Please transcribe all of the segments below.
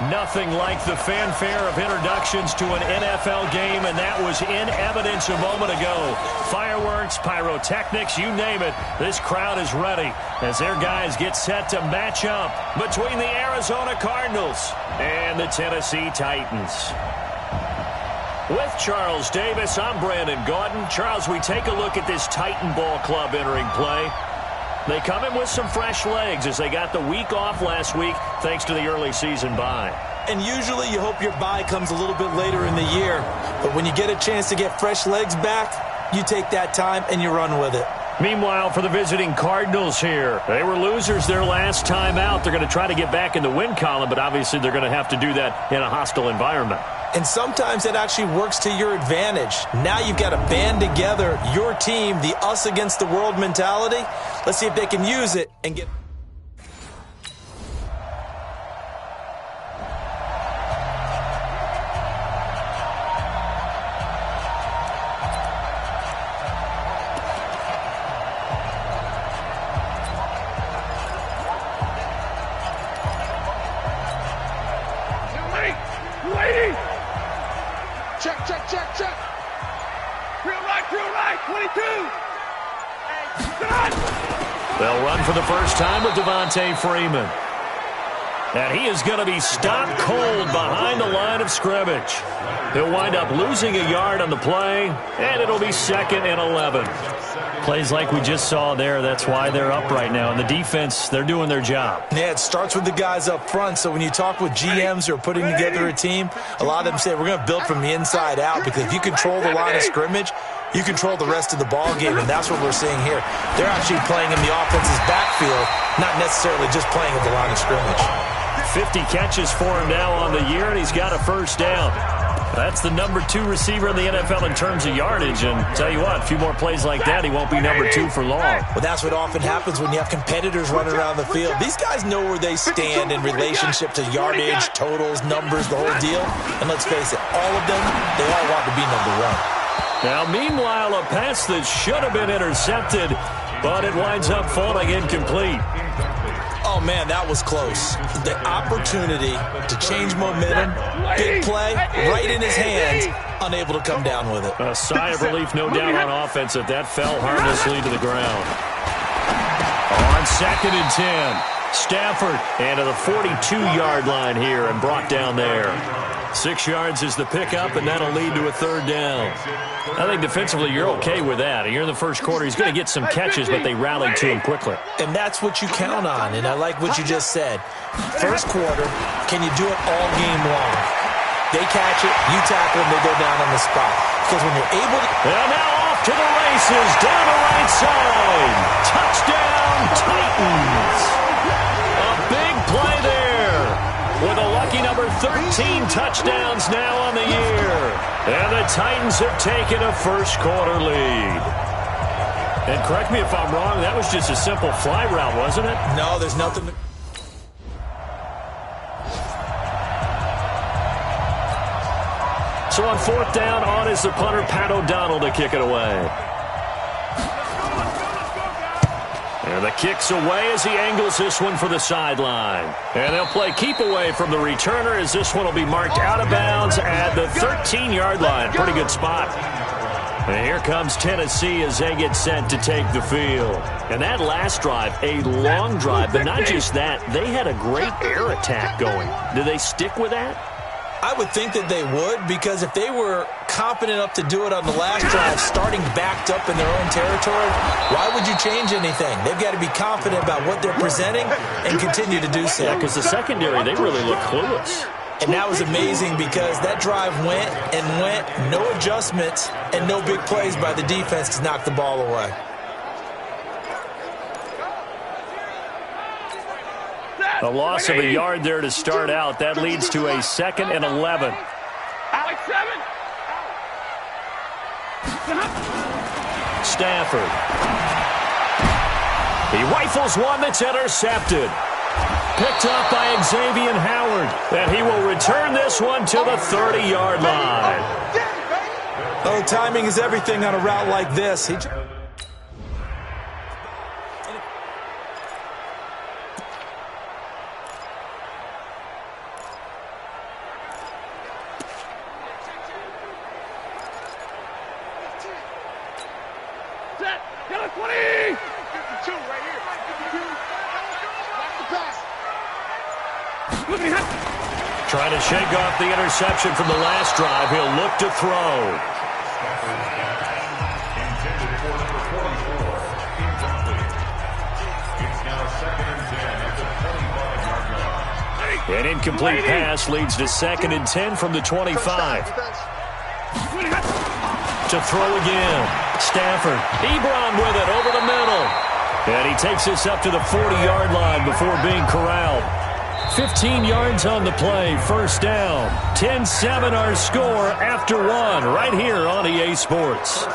Nothing like the fanfare of introductions to an NFL game, and that was in evidence a moment ago. Fireworks, pyrotechnics, you name it. This crowd is ready as their guys get set to match up between the Arizona Cardinals and the Tennessee Titans. With Charles Davis, I'm Brandon Gaudin. Charles, we take a look at this Titan Ball Club entering play. They come in with some fresh legs as they got the week off last week thanks to the early season bye. And usually you hope your bye comes a little bit later in the year. But when you get a chance to get fresh legs back, you take that time and you run with it. Meanwhile, for the visiting Cardinals here, they were losers their last time out. They're going to try to get back in the win column, but obviously they're going to have to do that in a hostile environment. And sometimes it actually works to your advantage. Now you've got to band together your team, the us against the world mentality. Let's see if they can use it and get... Check. Real right, 22. They'll run for the first time with Devontae Freeman. And he is going to be stopped cold behind the line of scrimmage. He'll wind up losing a yard on the play, and it'll be 2nd and 11. Plays like we just saw there, that's why they're up right now. And the defense, they're doing their job. Yeah, it starts with the guys up front. So when you talk with GMs who are putting together a team, a lot of them say we're going to build from the inside out, because if you control the line of scrimmage, you control the rest of the ball game, and that's what we're seeing here. They're actually playing in the offense's backfield, not necessarily just playing at the line of scrimmage. 50 catches for him now on the year, and he's got a first down. That's the number 2 receiver in the NFL in terms of yardage, and tell you what, a few more plays like that, he won't be number 2 for long. Well, that's what often happens when you have competitors running around the field. These guys know where they stand in relationship to yardage, totals, numbers, the whole deal. And let's face it, all of them, they all want to be number 1. Now, meanwhile, a pass that should have been intercepted, but it winds up falling incomplete. Oh, man, that was close. The opportunity to change momentum, big play, right in his hands, unable to come down with it. A sigh of relief, no doubt, on offense if that fell harmlessly to the ground. On 2nd and 10, Stafford into the 42-yard line here and brought down there. 6 yards is the pickup, and that'll lead to a 3rd down. I think defensively you're okay with that. Here in the first quarter, he's going to get some catches, but they rallied to him quickly. And that's what you count on, and I like what you just said. First quarter, can you do it all game long? They catch it, you tackle them, they go down on the spot. Because when you're able to... And now off to the races, down the right side. Touchdown, Titans. A big play there, with a lucky number 13 touchdowns now on the year. And the Titans have taken a first quarter lead. And correct me if I'm wrong, that was just a simple fly route, wasn't it? No, there's nothing to... So on 4th down, on is the punter, Pat O'Donnell, to kick it away. And the kick's away as he angles this one for the sideline. And they'll play keep away from the returner as this one will be marked out of bounds at the 13-yard line. Pretty good spot. And here comes Tennessee as they get set to take the field. And that last drive, a long drive, but not just that, they had a great air attack going. Do they stick with that? I would think that they would, because if they were confident enough to do it on the last drive, starting backed up in their own territory, why would you change anything? They've got to be confident about what they're presenting and continue to do so. Yeah, because the secondary, they really look clueless. And that was amazing because that drive went and went, no adjustments and no big plays by the defense to knock the ball away. A loss of a yard there to start out. That leads to a 2nd and 11. Alex, 7. Stafford. He rifles one that's intercepted. Picked up by Xavier Howard. And he will return this one to the 30-yard line. Oh, timing is everything on a route like this. Yellow 20! 52 right here. 52. Watch the pass. Trying to shake off the interception from the last drive. He'll look to throw. Intended for number 44. Incomplete. It's now 2nd and 10 at the 25-yard line. An incomplete pass leads to 2nd and 10 from the 25. To throw again. Stafford. Ebron with it over the middle. And he takes this up to the 40-yard line before being corralled. 15 yards on the play. First down. 10-7 our score after one right here on EA Sports.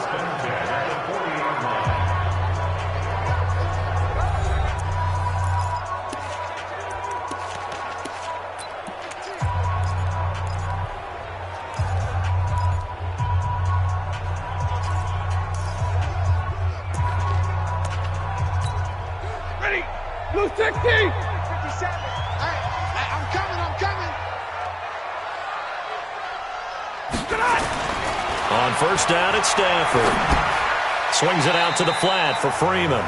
Ready? Blue 60! 57. Hey, I'm coming. On first down, it's Stafford. Swings it out to the flat for Freeman.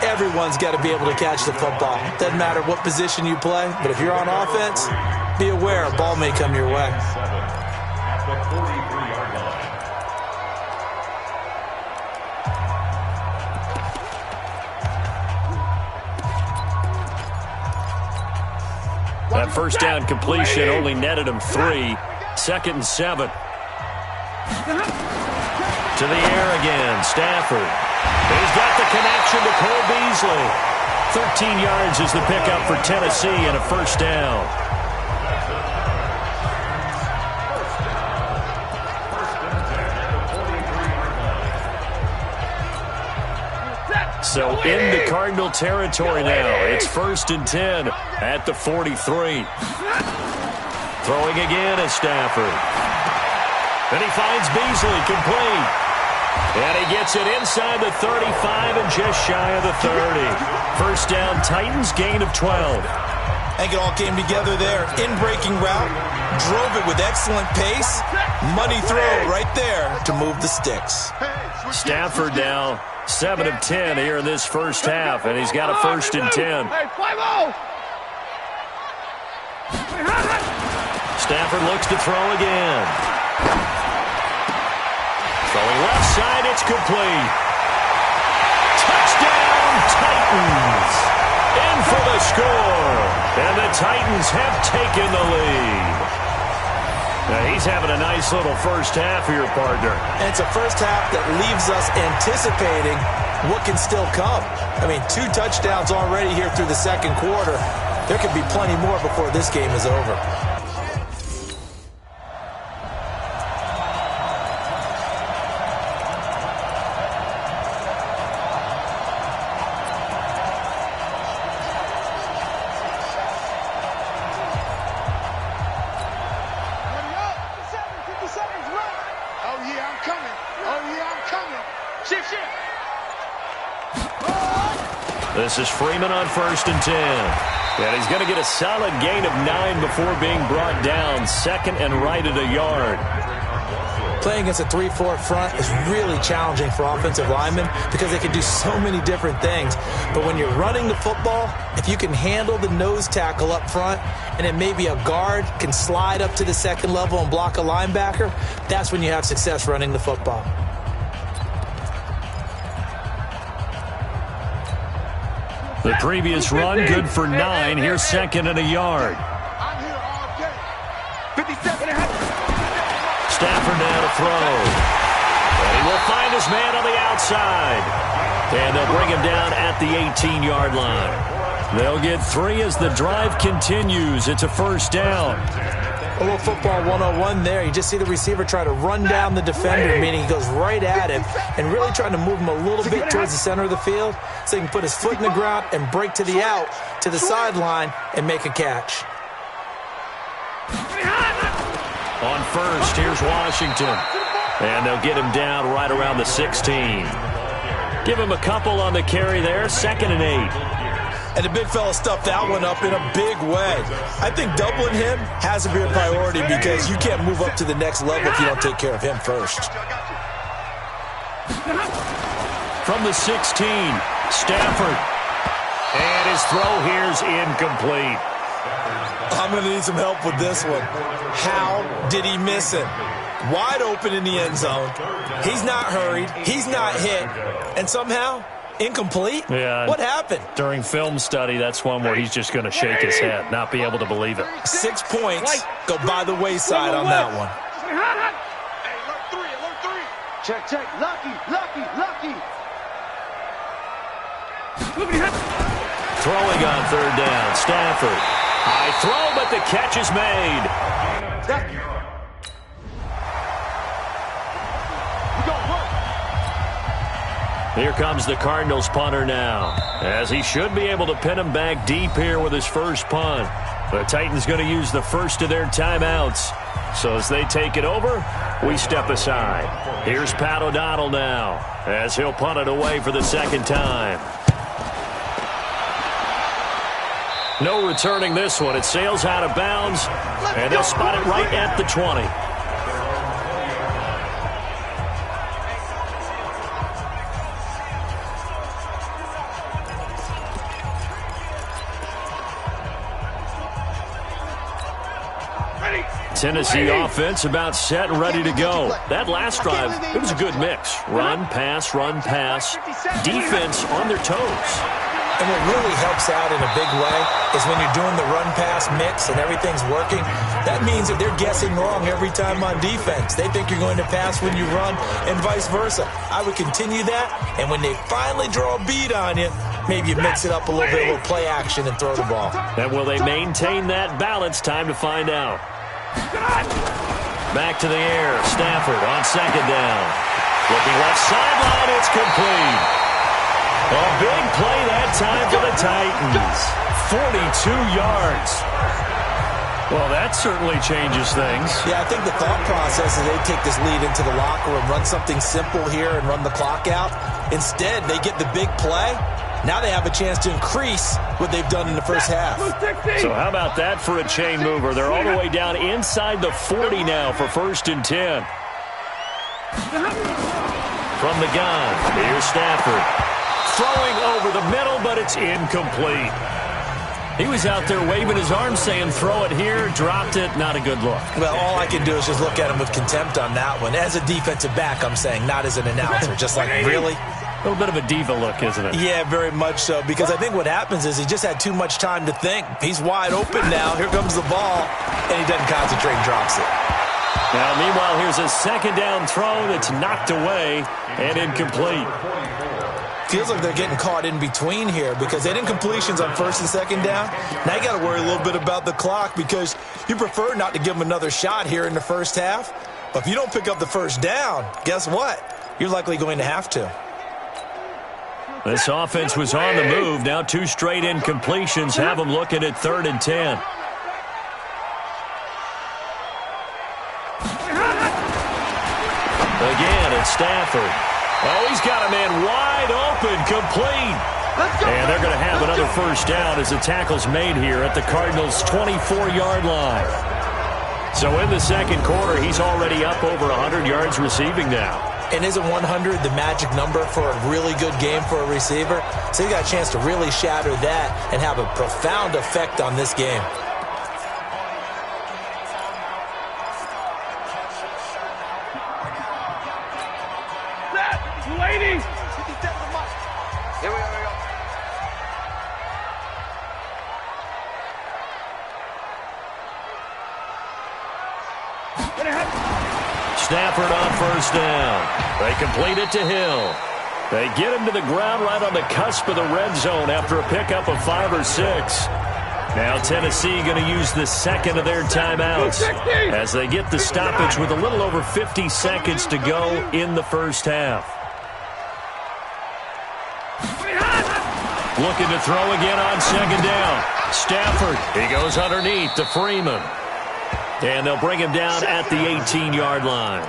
Everyone's got to be able to catch the football. Doesn't matter what position you play, but if you're on offense, be aware a ball may come your way. At the 43-yard line. That first down completion only netted him 3. 2nd and 7. To the air again, Stafford. He's got the connection to Cole Beasley. 13 yards is the pickup for Tennessee and a first down. So into Cardinal territory now. It's 1st and 10 at the 43. Throwing again is Stafford. Then he finds Beasley complete. And he gets it inside the 35 and just shy of the 30. First down, Titans, gain of 12. I think it all came together there. In-breaking route, drove it with excellent pace. Money throw right there to move the sticks. Stafford now 7 of 10 here in this first half, and he's got a 1st and 10. Hey, 5-0! Stafford looks to throw again. Throwing left side, it's complete. Touchdown, Titans! In for the score. And the Titans have taken the lead. Now, he's having a nice little first half here, partner. And it's a first half that leaves us anticipating what can still come. I mean, 2 touchdowns already here through the second quarter. There could be plenty more before this game is over. This is Freeman on 1st and 10. And he's going to get a solid gain of 9 before being brought down. 2nd and right at a yard. Playing against a 3-4 front is really challenging for offensive linemen because they can do so many different things. But when you're running the football, if you can handle the nose tackle up front and then maybe a guard can slide up to the 2nd level and block a linebacker, that's when you have success running the football. The previous run, good for 9. Here's 2nd and a yard. I'm here all day. 57. Stafford now to throw. And he will find his man on the outside. And they'll bring him down at the 18-yard line. They'll get 3 as the drive continues. It's a first down. A little football 101 there. You just see the receiver try to run down the defender, meaning he goes right at him and really trying to move him a little bit towards the center of the field so he can put his foot in the ground and break to the out, to the sideline, and make a catch. On first, here's Washington. And they'll get him down right around the 16. Give him a couple on the carry there, 2nd and 8. And the big fella stuffed that one up in a big way. I think doubling him has to be a priority because you can't move up to the next level if you don't take care of him first. From the 16, Stafford. And his throw here's incomplete. I'm going to need some help with this one. How did he miss it? Wide open in the end zone. He's not hurried. He's not hit. And somehow, incomplete? Yeah. What happened? During film study, that's one where he's just going to shake his head, not be able to believe it. 6 points go by the wayside on that one. Alert three. Check. Lucky. Throwing on third down, Stafford. High throw, but the catch is made. Here comes the Cardinals punter now, as he should be able to pin him back deep here with his first punt. The Titans going to use the first of their timeouts. So as they take it over, we step aside. Here's Pat O'Donnell now, as he'll punt it away for the second time. No returning this one. It sails out of bounds, and they'll spot it right at the 20. Tennessee offense about set and ready to go. That last drive, it was a good mix. Run, pass, defense on their toes. And what really helps out in a big way is when you're doing the run-pass mix and everything's working, that means that they're guessing wrong every time on defense. They think you're going to pass when you run and vice versa. I would continue that, and when they finally draw a beat on you, maybe you mix it up a little bit, a little play action, and throw the ball. And will they maintain that balance? Time to find out. Back to the air. Stafford on second down. Looking left sideline. It's complete. A big play that time for the Titans. 42 yards. Well, that certainly changes things. Yeah, I think the thought process is they take this lead into the locker room, run something simple here, and run the clock out. Instead, they get the big play. Now they have a chance to increase what they've done in the first half. So how about that for a chain mover? They're all the way down inside the 40 now for 1st and 10. From the gun, here's Stafford. Throwing over the middle, but it's incomplete. He was out there waving his arms saying, throw it here, dropped it, not a good look. Well, all I can do is just look at him with contempt on that one. As a defensive back, I'm saying, not as an announcer. Just like, really? A little bit of a diva look, isn't it? Yeah, very much so, because I think what happens is he just had too much time to think. He's wide open now. Here comes the ball, and he doesn't concentrate and drops it. Now, meanwhile, here's a second down throw that's knocked away and incomplete. Feels like they're getting caught in between here because they didn't completions on 1st and 2nd down. Now you got to worry a little bit about the clock because you prefer not to give them another shot here in the first half. But if you don't pick up the first down, guess what? You're likely going to have to. This offense was on the move. Now 2 straight incompletions have them looking at 3rd and 10. Again, it's Stafford. Oh, he's got a man wide open, complete. And they're going to have another first down as the tackle's made here at the Cardinals' 24-yard line. So in the second quarter, he's already up over 100 yards receiving now. And isn't 100 the magic number for a really good game for a receiver? So you got a chance to really shatter that and have a profound effect on this game. Ladies! Here we go. Stafford on first down. They complete it to Hill. They get him to the ground right on the cusp of the red zone after a pickup of 5 or 6. Now Tennessee going to use the second of their timeouts as they get the stoppage with a little over 50 seconds to go in the first half. Looking to throw again on second down. Stafford, he goes underneath to Freeman. And they'll bring him down at the 18-yard line.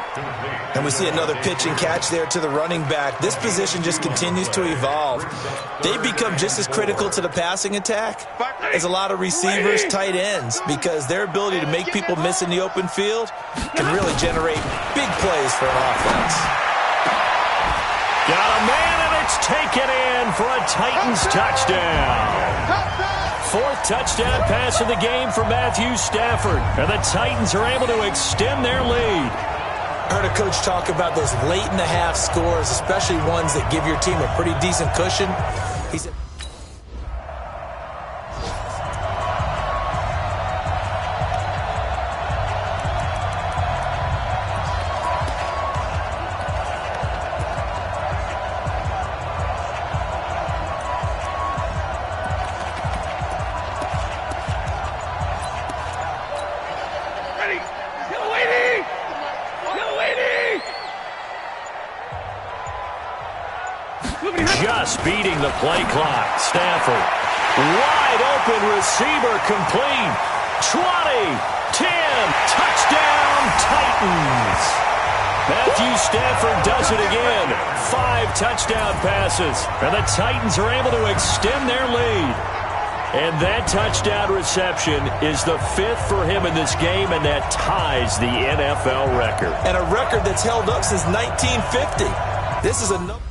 And we see another pitch and catch there to the running back. This position just continues to evolve. They become just as critical to the passing attack as a lot of receivers, tight ends, because their ability to make people miss in the open field can really generate big plays for an offense. Got a man, and it's taken in for a Titans touchdown. Fourth touchdown pass of the game for Matthew Stafford. And the Titans are able to extend their lead. I heard a coach talk about those late-in-the-half scores, especially ones that give your team a pretty decent cushion. He said, just beating the play clock. Stafford, wide open receiver, complete. 20, 10, touchdown Titans. Matthew Stafford does it again. 5 touchdown passes. And the Titans are able to extend their lead. And that touchdown reception is the 5th for him in this game, and that ties the NFL record. And a record that's held up since 1950. This is another.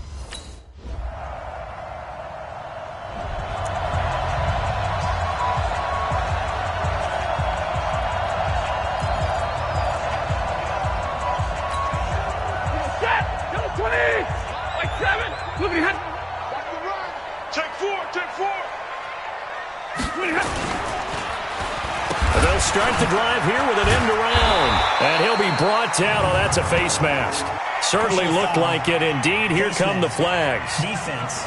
They'll start the drive here with an end around. And he'll be brought down. Oh, that's a face mask. Certainly looked like it. Indeed, here come the flags. Defense.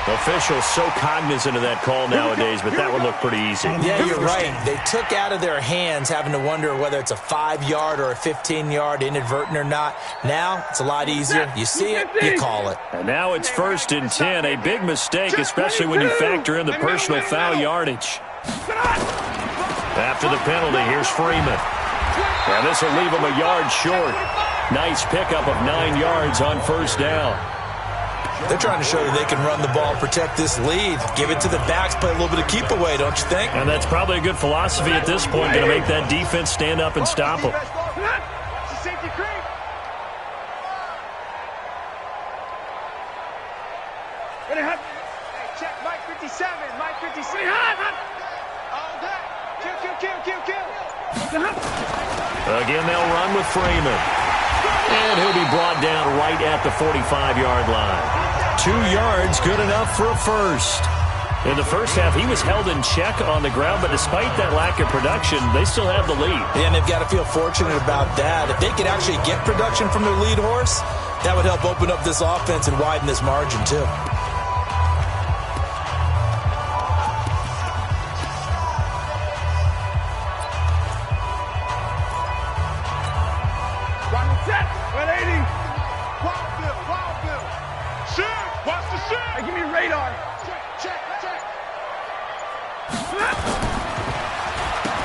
Officials so cognizant of that call nowadays, but that would look pretty easy. Yeah, you're right. They took out of their hands having to wonder whether it's a 5-yard or a 15-yard, inadvertent or not. Now, it's a lot easier. You see it, you call it. And now it's 1st and 10. A big mistake, especially when you factor in the personal foul yardage. After the penalty, here's Freeman. And this will leave him a yard short. Nice pickup of 9 yards on 1st down. They're trying to show that they can run the ball, protect this lead, give it to the backs, play a little bit of keep away, don't you think? And that's probably a good philosophy at this point, going to make that defense stand up and stop them. Check Mike 57, Mike 57. Kill. Again, they'll run with Freeman. And he'll be brought down right at the 45-yard line. 2 yards, good enough for a first. In the first half, he was held in check on the ground, but despite that lack of production, they still have the lead. And they've got to feel fortunate about that. If they could actually get production from their lead horse, that would help open up this offense and widen this margin, too.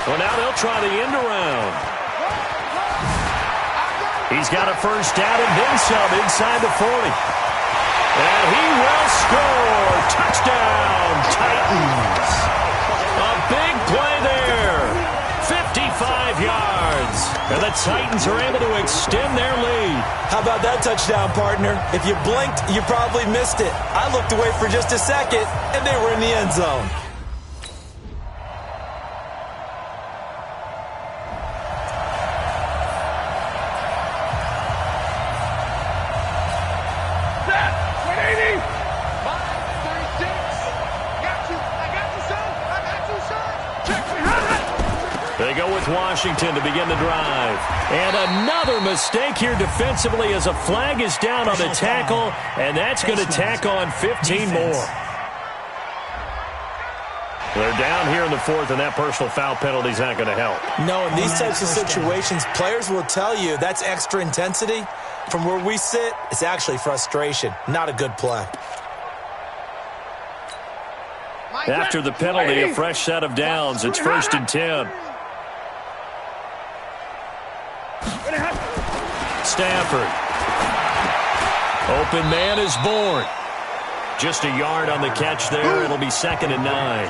Well, now they'll try the end around. He's got a first down and then some inside the 40. And he will score. Touchdown, Titans. A big play there. 55 yards. And the Titans are able to extend their lead. How about that touchdown, partner? If you blinked, you probably missed it. I looked away for just a second, and they were in the end zone. They go with Washington to begin the drive. And another mistake here defensively as a flag is down on the tackle, and that's going to tack on 15 more. They're down here in the 4th, and that personal foul penalty is not going to help. No, in these types of situations, players will tell you that's extra intensity. From where we sit, it's actually frustration. Not a good play. After the penalty, a fresh set of downs. It's 1st and 10. Stafford. Open man is born. Just a yard on the catch there. It'll be 2nd and 9.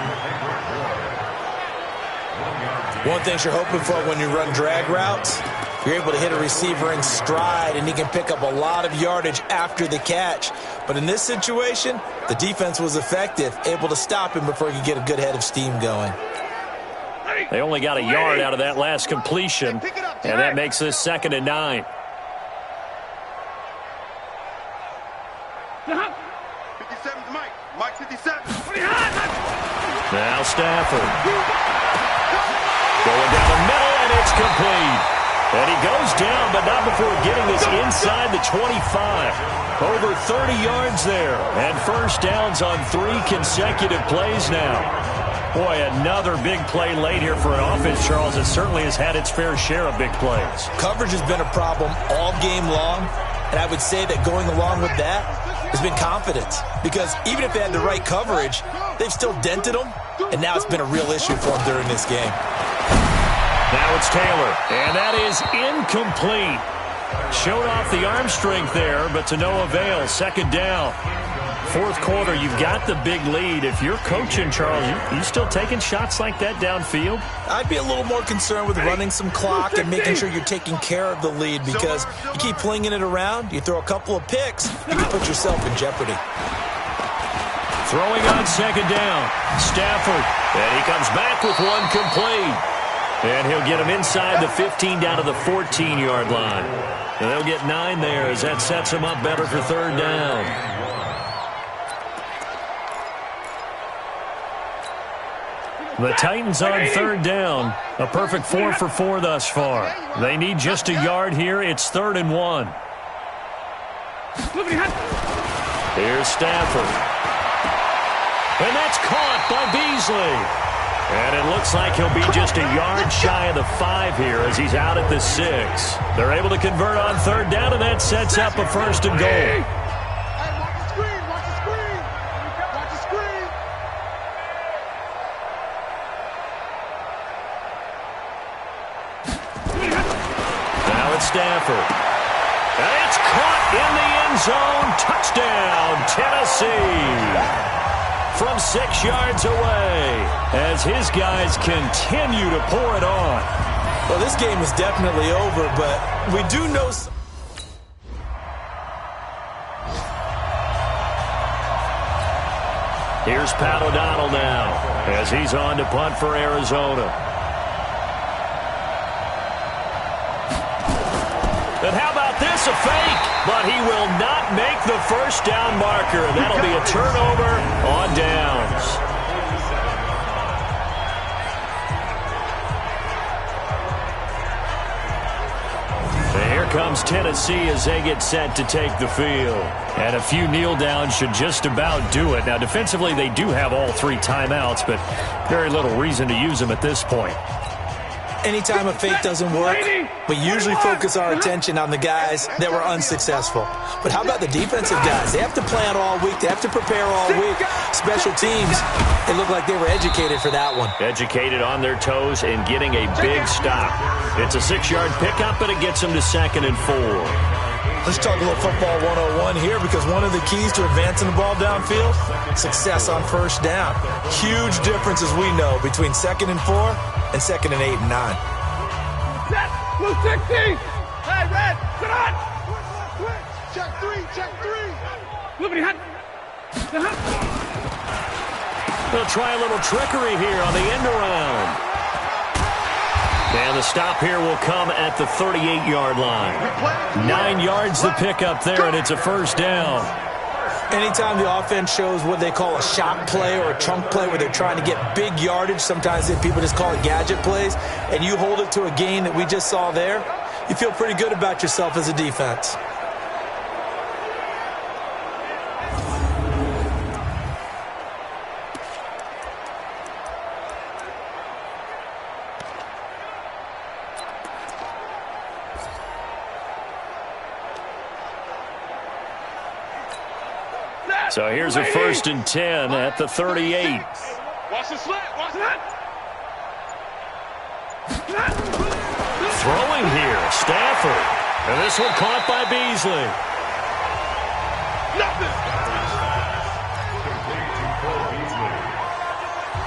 One thing you're hoping for when you run drag routes, you're able to hit a receiver in stride, and he can pick up a lot of yardage after the catch. But in this situation, the defense was effective, able to stop him before he could get a good head of steam going. They only got a yard out of that last completion, and that makes this 2nd and 9. 57's Mike. Mike 57. Now Stafford. Going down the middle, and it's complete. And he goes down, but not before getting this inside the 25. Over 30 yards there. And first downs on 3 consecutive plays now. Boy, another big play late here for an offense, Charles, that certainly has had its fair share of big plays. Coverage has been a problem all game long, and I would say that going along with that has been confidence. Because even if they had the right coverage, they've still dented them, and now it's been a real issue for them during this game. Now it's Taylor, and that is incomplete. Showed off the arm strength there, but to no avail. 2nd down. 4th quarter, you've got the big lead. If you're coaching, Charles, you still taking shots like that downfield? I'd be a little more concerned with running some clock and making sure you're taking care of the lead, because you keep flinging it around, you throw a couple of picks, you can put yourself in jeopardy. Throwing on 2nd down. Stafford, and he comes back with one complete. And he'll get him inside the 15 down to the 14-yard line. And they'll get 9 there as that sets him up better for 3rd down. The Titans on 3rd down. A perfect 4 for 4 thus far. They need just a yard here. It's 3rd and 1. Here's Stafford. And that's caught by Beasley. And it looks like he'll be just a yard shy of the 5 here as he's out at the 6. They're able to convert on 3rd down, and that sets up a 1st and goal. Hey, watch the screen. Watch the screen. Watch the screen. Now it's Stafford. And it's caught in the end zone. Touchdown, Tennessee. From 6 yards away as his guys continue to pour it on. Well, this game is definitely over, but we do know... Here's Pat O'Donnell now as he's on to punt for Arizona. And how about this, a fake? But he will not make the 1st down marker. That'll be a turnover on downs. And here comes Tennessee as they get set to take the field. And a few kneel downs should just about do it. Now, defensively, they do have all 3 timeouts, but very little reason to use them at this point. Anytime a fake doesn't work, we usually focus our attention on the guys that were unsuccessful. But how about the defensive guys? They have to plan all week. They have to prepare all week. Special teams, it looked like they were educated for that one. Educated on their toes and getting a big stop. It's a 6-yard pickup, but it gets them to 2nd and 4. Let's talk a little football 101 here, because one of the keys to advancing the ball downfield, success on 1st down. Huge difference, as we know, between 2nd and 4 and 2nd and 8 and 9. Set. Blue 60. Hey, red. Sit on. Quick. Check 3. Check 3. They'll try a little trickery here on the end around. And the stop here will come at the 38-yard line. 9 yards to pick up there, and it's a 1st down. Anytime the offense shows what they call a shot play or a chunk play where they're trying to get big yardage, sometimes people just call it gadget plays, and you hold it to a gain that we just saw there, you feel pretty good about yourself as a defense. So here's a 1st and 10 at the 38. Watch the slant. Watch that. Throwing here, Stafford. And this one caught by Beasley. Nothing.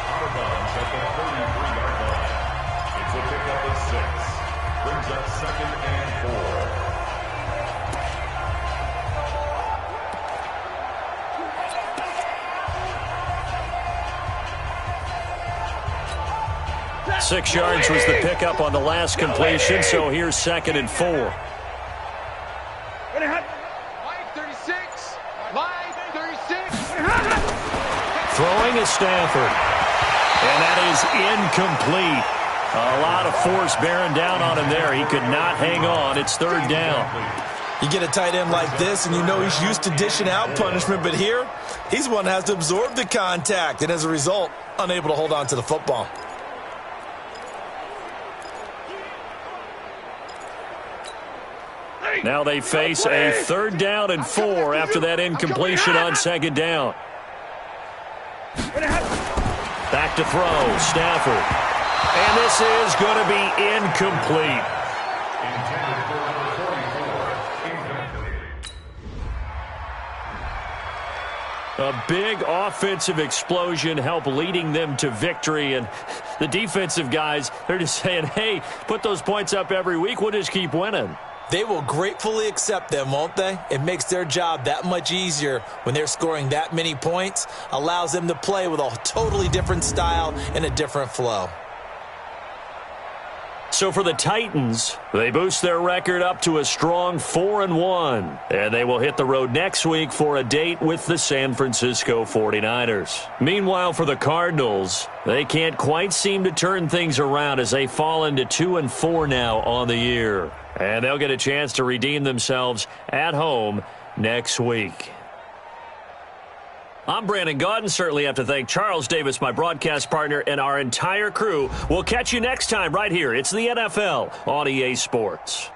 Out of bounds at the 33-yard line. It's a pickup of 6. Brings up 2nd and 6 yards was the pickup on the last completion, so here's 2nd and 4. Line 36. Line 36. Throwing is Stafford. And that is incomplete. A lot of force bearing down on him there. He could not hang on. It's 3rd down. You get a tight end like this, and you know he's used to dishing out punishment, but here, he's one that has to absorb the contact, and as a result, unable to hold on to the football. Now they face a 3rd down and 4 after that incompletion on 2nd down. Back to throw, Stafford. And this is going to be incomplete. A big offensive explosion helped leading them to victory, and the defensive guys, they're just saying, hey, put those points up every week, we'll just keep winning. They will gratefully accept them, won't they? It makes their job that much easier when they're scoring that many points, allows them to play with a totally different style and a different flow. So for the Titans, they boost their record up to a strong 4-1. And they will hit the road next week for a date with the San Francisco 49ers. Meanwhile, for the Cardinals, they can't quite seem to turn things around as they fall into 2-4 now on the year. And they'll get a chance to redeem themselves at home next week. I'm Brandon Gaudin. Certainly have to thank Charles Davis, my broadcast partner, and our entire crew. We'll catch you next time right here. It's the NFL on EA Sports.